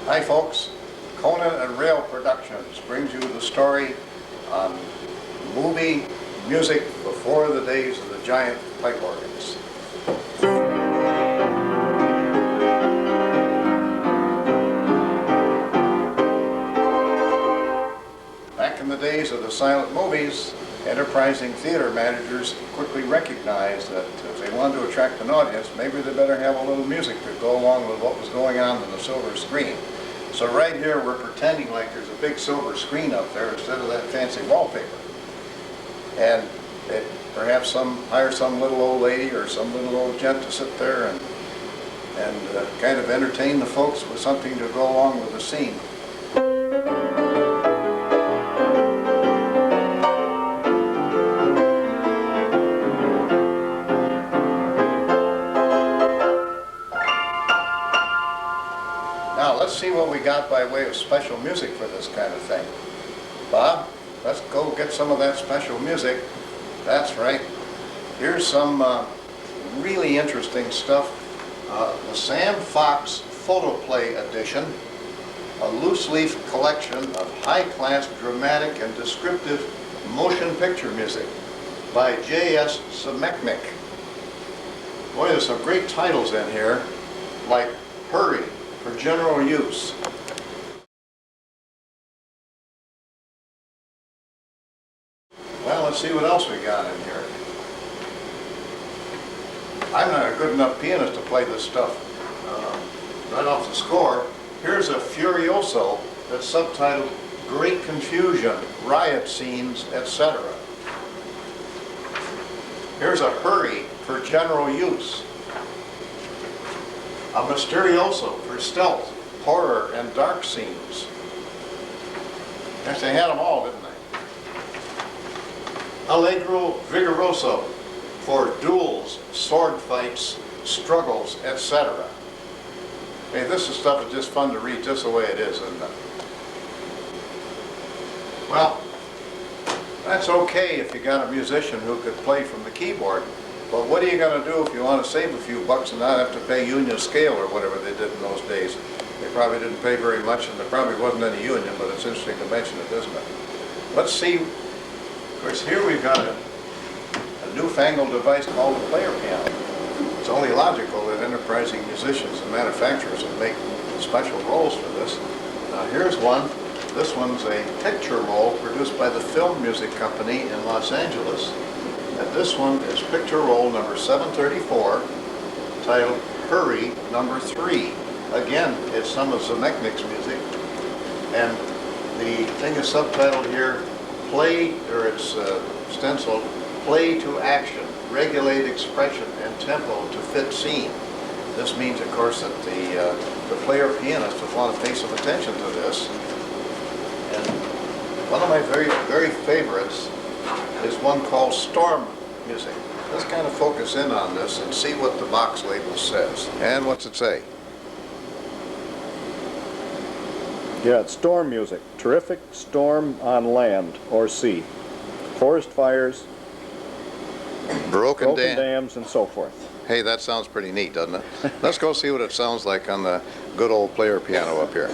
Hi folks, Conan and Roehl Productions brings you the story on movie music before the days of the giant pipe organs. Back in the days of the silent movies, enterprising theater managers quickly recognized that if they wanted to attract an audience, maybe they better have a little music to go along with what was going on the silver screen. So right here we're pretending like there's a big silver screen up there instead of that fancy wallpaper. And they perhaps hire some little old lady or some little old gent to sit there and kind of entertain the folks with something to go along with the scene. Now let's see what we got by way of special music for this kind of thing. Bob, let's go get some of that special music. That's right. Here's some really interesting stuff. The Sam Fox Photoplay Edition, a loose-leaf collection of high-class dramatic and descriptive motion picture music by J.S. Zemechnik. Boy, there's some great titles in here, like Hurry, for general use. Well, let's see what else we got in here. I'm not a good enough pianist to play this stuff right off the score. Here's a Furioso that's subtitled Great Confusion, Riot Scenes, etc. Here's a Hurry for general use. A Misterioso for stealth, horror, and dark scenes. Yes, they had them all, didn't they? Allegro Vigoroso for duels, sword fights, struggles, etc. Hey, this is stuff that's just fun to read just the way it is, isn't it? Well, that's okay if you got a musician who could play from the keyboard. But what are you going to do if you want to save a few bucks and not have to pay union scale or whatever they did in those days? They probably didn't pay very much, and there probably wasn't any union, but it's interesting to mention it, isn't it? Let's see. Of course, here we've got a newfangled device called a player piano. It's only logical that enterprising musicians and manufacturers would make special rolls for this. Now here's one. This one's a picture roll produced by the Film Music Company in Los Angeles. And this one is picture roll number 734, titled Hurry number 3. Again, it's some of Zemechnik's music. And the thing is subtitled here, it's stenciled, Play to Action, Regulate Expression and Tempo to Fit Scene. This means, of course, that the player pianist would want to pay some attention to this. And one of my very, very favorites is one called Storm Music. Let's kind of focus in on this and see what the box label says. And what's it say? Yeah, it's storm music. Terrific storm on land or sea. Forest fires, Broken dams, and so forth. Hey, that sounds pretty neat, doesn't it? Let's go see what it sounds like on the good old player piano up here.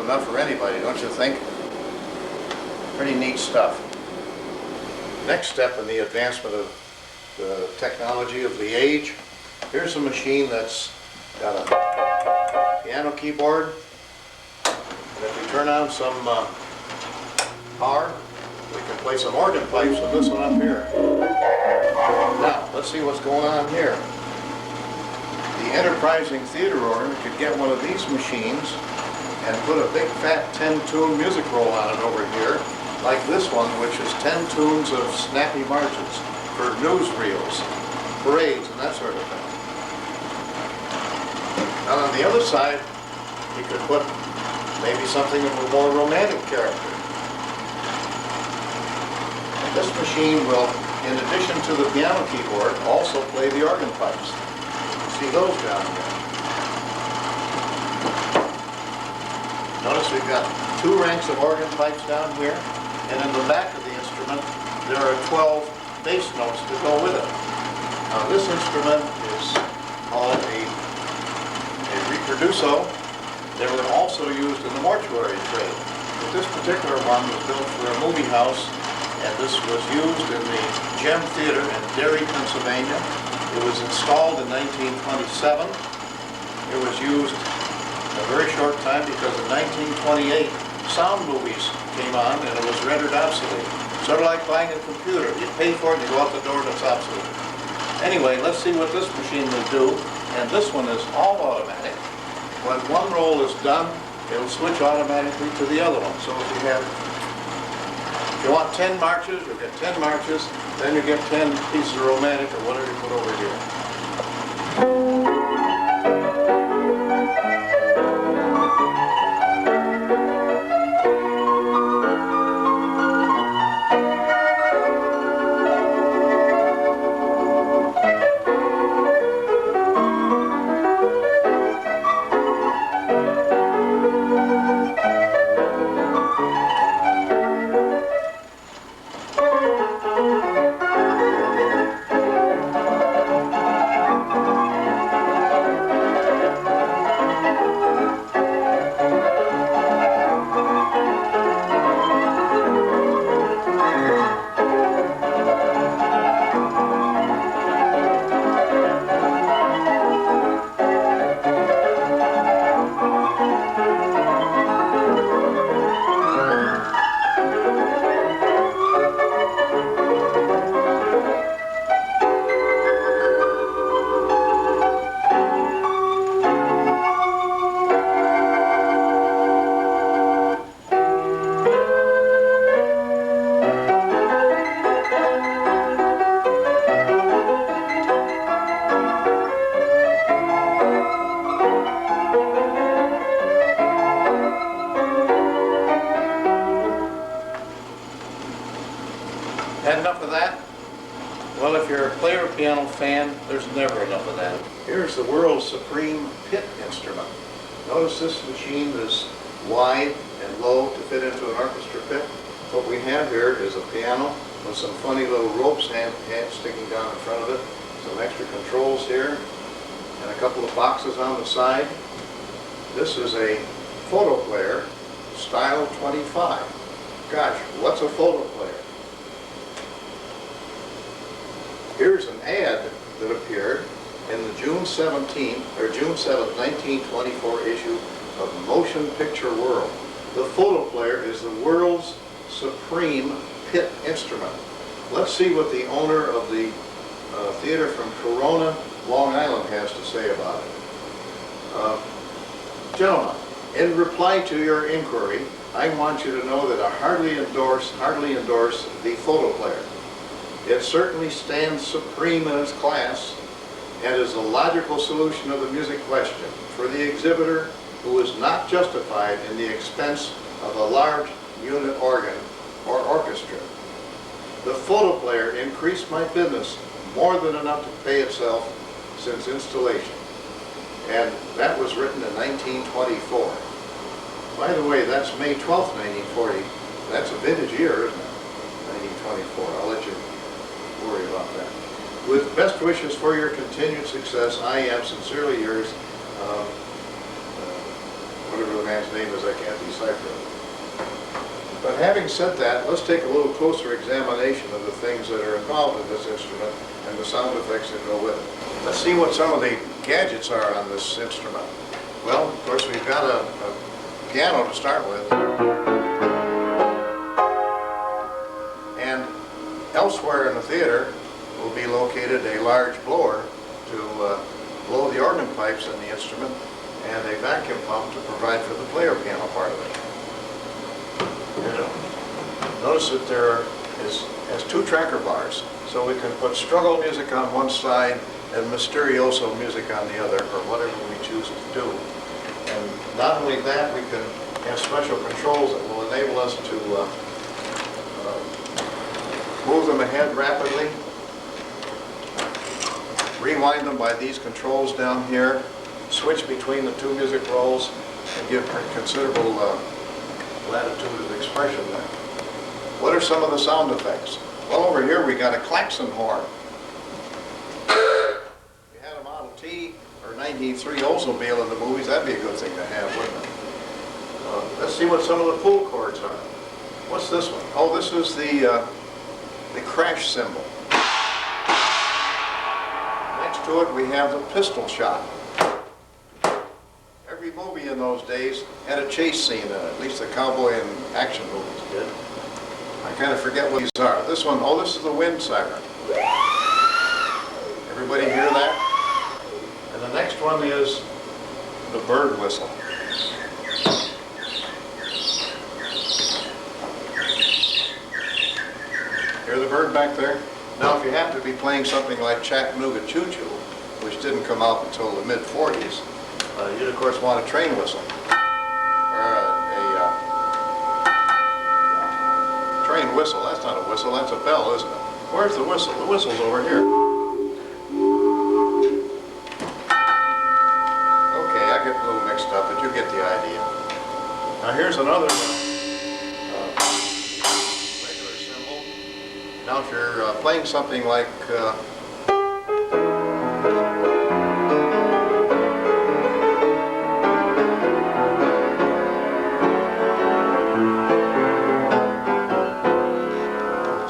Enough for anybody, don't you think? Pretty neat stuff. Next step in the advancement of the technology of the age, here's a machine that's got a piano keyboard, And if we turn on some power, we can play some organ pipes with this one up here. Now, let's see what's going on here. The enterprising theater organ could get one of these machines and put a big fat 10-tune music roll on it over here, like this one, which is 10 tunes of snappy marches for newsreels, parades, and that sort of thing. And on the other side, you could put maybe something of a more romantic character. And this machine will, in addition to the piano keyboard, also play the organ pipes. See those down here. Notice we've got 2 ranks of organ pipes down here, and in the back of the instrument there are 12 bass notes to go with it. Now this instrument is called a reproduco. They were also used in the mortuary trade. But this particular one was built for a movie house, and this was used in the Gem Theater in Derry, Pennsylvania. It was installed in 1927. It was used a very short time because in 1928 sound movies came on and it was rendered obsolete. Sort of like buying a computer. You pay for it and you go out the door and it's obsolete. Anyway, let's see what this machine will do. And this one is all automatic. When one roll is done, it'll switch automatically to the other one. So if you want 10 marches, you'll get 10 marches, then you get 10 pieces of romantic or whatever you put over here. Had enough of that? Well, if you're a player piano fan, there's never enough of that. Here's the world's supreme pit instrument. Notice this machine is wide and low to fit into an orchestra pit. What we have here is a piano with some funny little ropes sticking down in front of it, some extra controls here, and a couple of boxes on the side. This is a photo player, style 25. Gosh, what's a photo player? Here's an ad that appeared in the June 7th, 1924 issue of Motion Picture World. The photo player is the world's supreme pit instrument. Let's see what the owner of the theater from Corona, Long Island has to say about it. Gentlemen, in reply to your inquiry, I want you to know that I heartily endorse the photo player. It certainly stands supreme in its class and is a logical solution of the music question for the exhibitor who is not justified in the expense of a large unit organ or orchestra. The photo player increased my business more than enough to pay itself since installation. And that was written in 1924. By the way, that's May 12th, 1940. That's a vintage year, isn't it? 1924. I'll let you worry about that. With best wishes for your continued success, I am sincerely yours. Whatever the man's name is, I can't decipher it. But having said that, let's take a little closer examination of the things that are involved in this instrument and the sound effects that go with it. Let's see what some of the gadgets are on this instrument. Well, of course, we've got a piano to start with. And elsewhere in the theater will be located a large blower to blow the organ pipes in the instrument, and a vacuum pump to provide for the player piano part of it. And notice that has two tracker bars, so we can put struggle music on one side and mysterioso music on the other, or whatever we choose to do. And not only that, we can have special controls that will enable us to move them ahead rapidly, rewind them by these controls down here, switch between the two music rolls, and give considerable latitude of expression there. What are some of the sound effects? Well, over here we got a klaxon horn. If you had a Model T or 1903 Oldsmobile in the movies, that'd be a good thing to have, wouldn't it? Let's see what some of the pull cords are. What's this one? Oh, this is the crash cymbal. Next to it we have the pistol shot. Every movie in those days had a chase scene in it, at least the cowboy and action movies did. I kind of forget what these are. This one, oh, this is the wind siren. Everybody hear that? And the next one is the bird whistle. Hear the bird back there? Now, if you happen to be playing something like Chattanooga Choo Choo, which didn't come out until the mid-40s, you'd of course want a train whistle. Train whistle, that's not a whistle, that's a bell, isn't it? Where's the whistle? The whistle's over here. Okay, I get a little mixed up, but you get the idea. Now here's another regular cymbal. Now if you're playing something like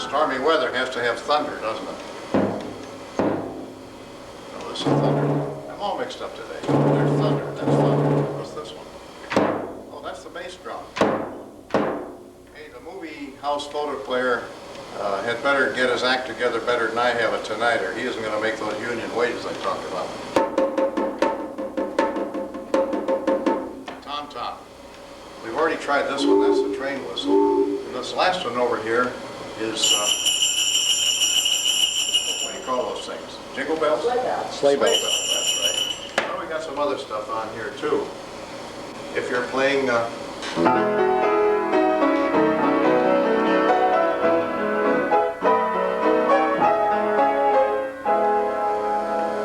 stormy weather has to have thunder, doesn't it? No, this is thunder. I'm all mixed up today. There's thunder, that's thunder. What's this one? Oh, that's the bass drum. Hey, the movie house photo player had better get his act together better than I have it tonight, or he isn't going to make those union wages I talked about. Tom-tom. We've already tried this one. That's the train whistle. And this last one over here is, what do you call those things? Jingle bells? Sleigh bells. Sleigh bells. That's right. Well, we got some other stuff on here too. If you're playing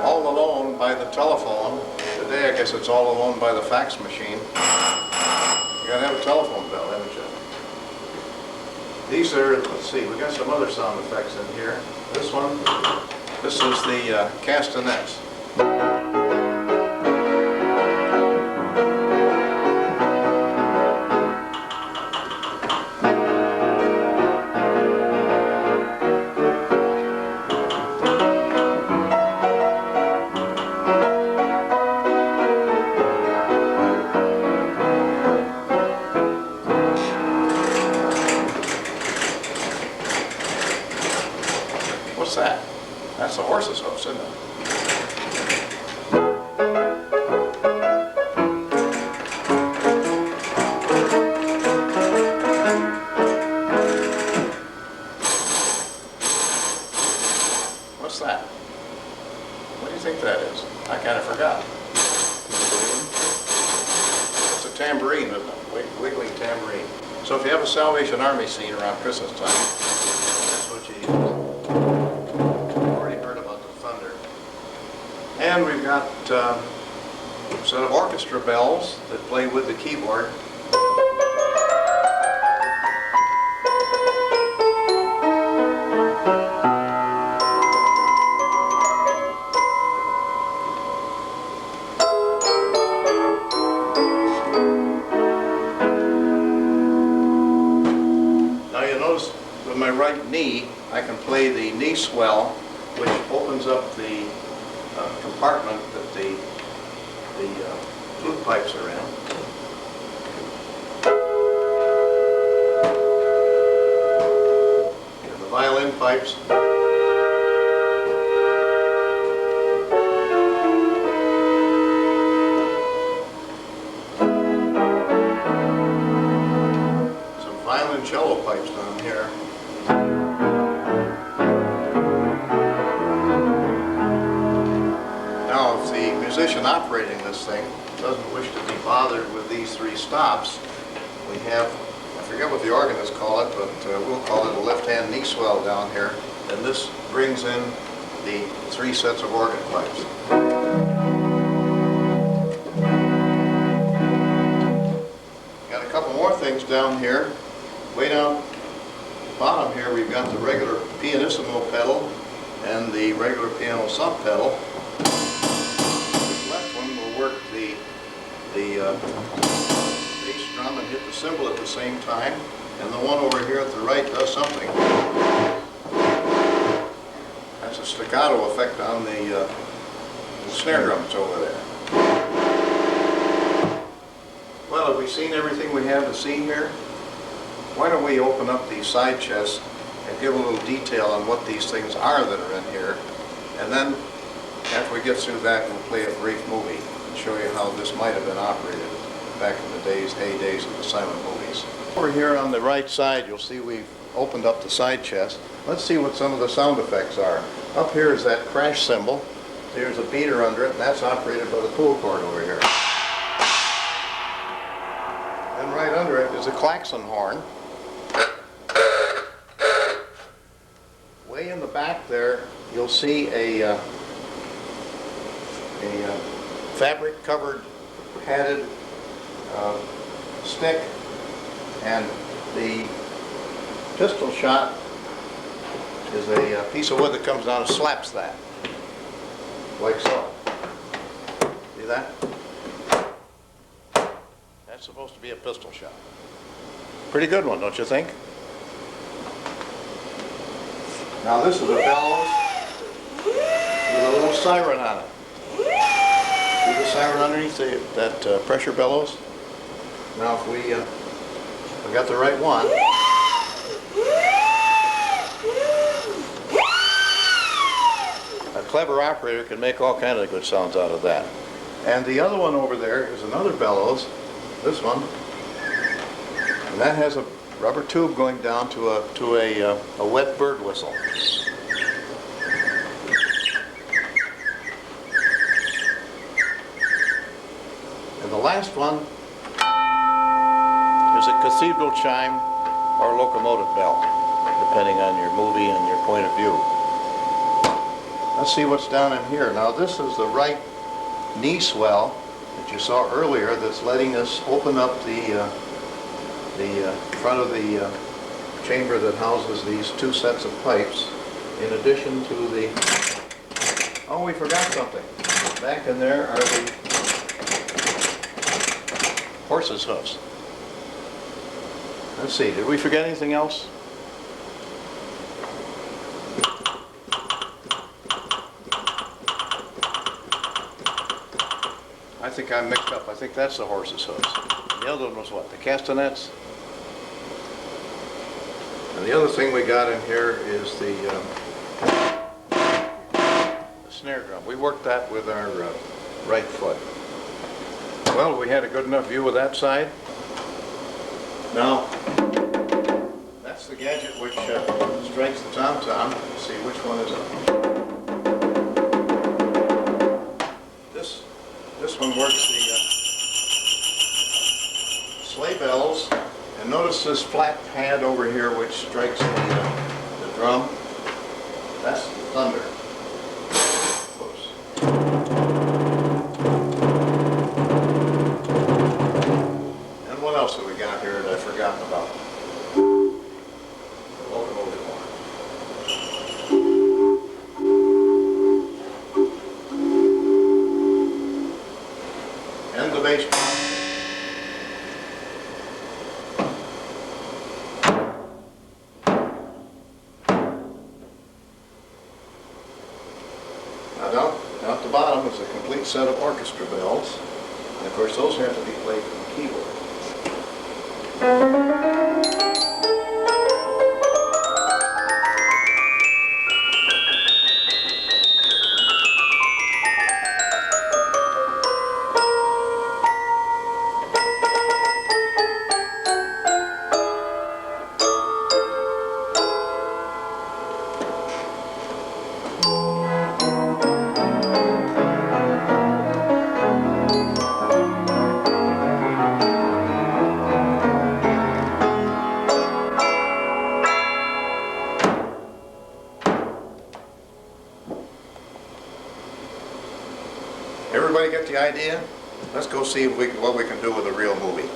All Alone by the telephone, today I guess it's All Alone by the fax machine. You gotta have a telephone bell, haven't you? These are, let's see, we got some other sound effects in here. This one, this is the castanets. What's that? That's the horse's hoofs, isn't it? What's that? What do you think that is? I kind of forgot. It's a tambourine, isn't it? Wiggling tambourine. So if you have a Salvation Army scene around Christmas time, that's what you use. And we've got a set of orchestra bells that play with the keyboard. Now you notice with my right knee, I can play the knee swell, which opens up the compartment that the flute pipes are in. windpipes. Some violin cello pipes down here. Now, if the musician operating this thing doesn't wish to be bothered with these three stops, we have, I forget what the organists call it, but we'll call it a left-hand knee swell down here, and this brings in the three sets of organ pipes. Got a couple more things down here. Way down bottom here, we've got the regular pianissimo pedal and the regular piano sub pedal. This left one will work the bass drum and hit the cymbal at the same time, and the one over here at the right does something. That's a staccato effect on the snare drums over there. Well, have we seen everything we have to see here? Why don't we open up these side chests and give a little detail on what these things are that are in here, and then after we get through that, we'll play a brief movie and show you how this might have been operated back in the heydays of the silent movies. Over here on the right side, you'll see we've opened up the side chest. Let's see what some of the sound effects are. Up here is that crash cymbal. There's a beater under it, and that's operated by the pull cord over here. And right under it is a klaxon horn. Way in the back there, you'll see a fabric-covered, padded stick, and the pistol shot is a piece of wood that comes down and slaps that, like so. See that? That's supposed to be a pistol shot. Pretty good one, don't you think? Now this is a bellows with a little siren on it. See the siren underneath that pressure bellows? Now if we got the right one, a clever operator can make all kinds of good sounds out of that. And the other one over there is another bellows, this one, and that has a rubber tube going down to a wet bird whistle. And the last one is a cathedral chime or locomotive bell, depending on your movie and your point of view. Let's see what's down in here. Now this is the right knee swell that you saw earlier that's letting us open up the front of the chamber that houses these two sets of pipes, in addition to the... Oh, we forgot something. Back in there are the horse's hoofs. Let's see, did we forget anything else? I think I'm mixed up. I think that's the horse's hoofs. The other one was what? The castanets? And the other thing we got in here is the snare drum. We worked that with our right foot. Well, we had a good enough view of that side. Now, that's the gadget which strikes the tom-tom. Let's see, which one is it? This one works the sleigh bells. And notice this flat pad over here which strikes the drum. That's the thunder. Whoops. And what else have we got here that I've forgotten about? The locomotive horn. And the bass drum. Down at the bottom is a complete set of orchestra bells, and of course those have to be played from the keyboard. Everybody get the idea? Let's go see if what we can do with a real movie.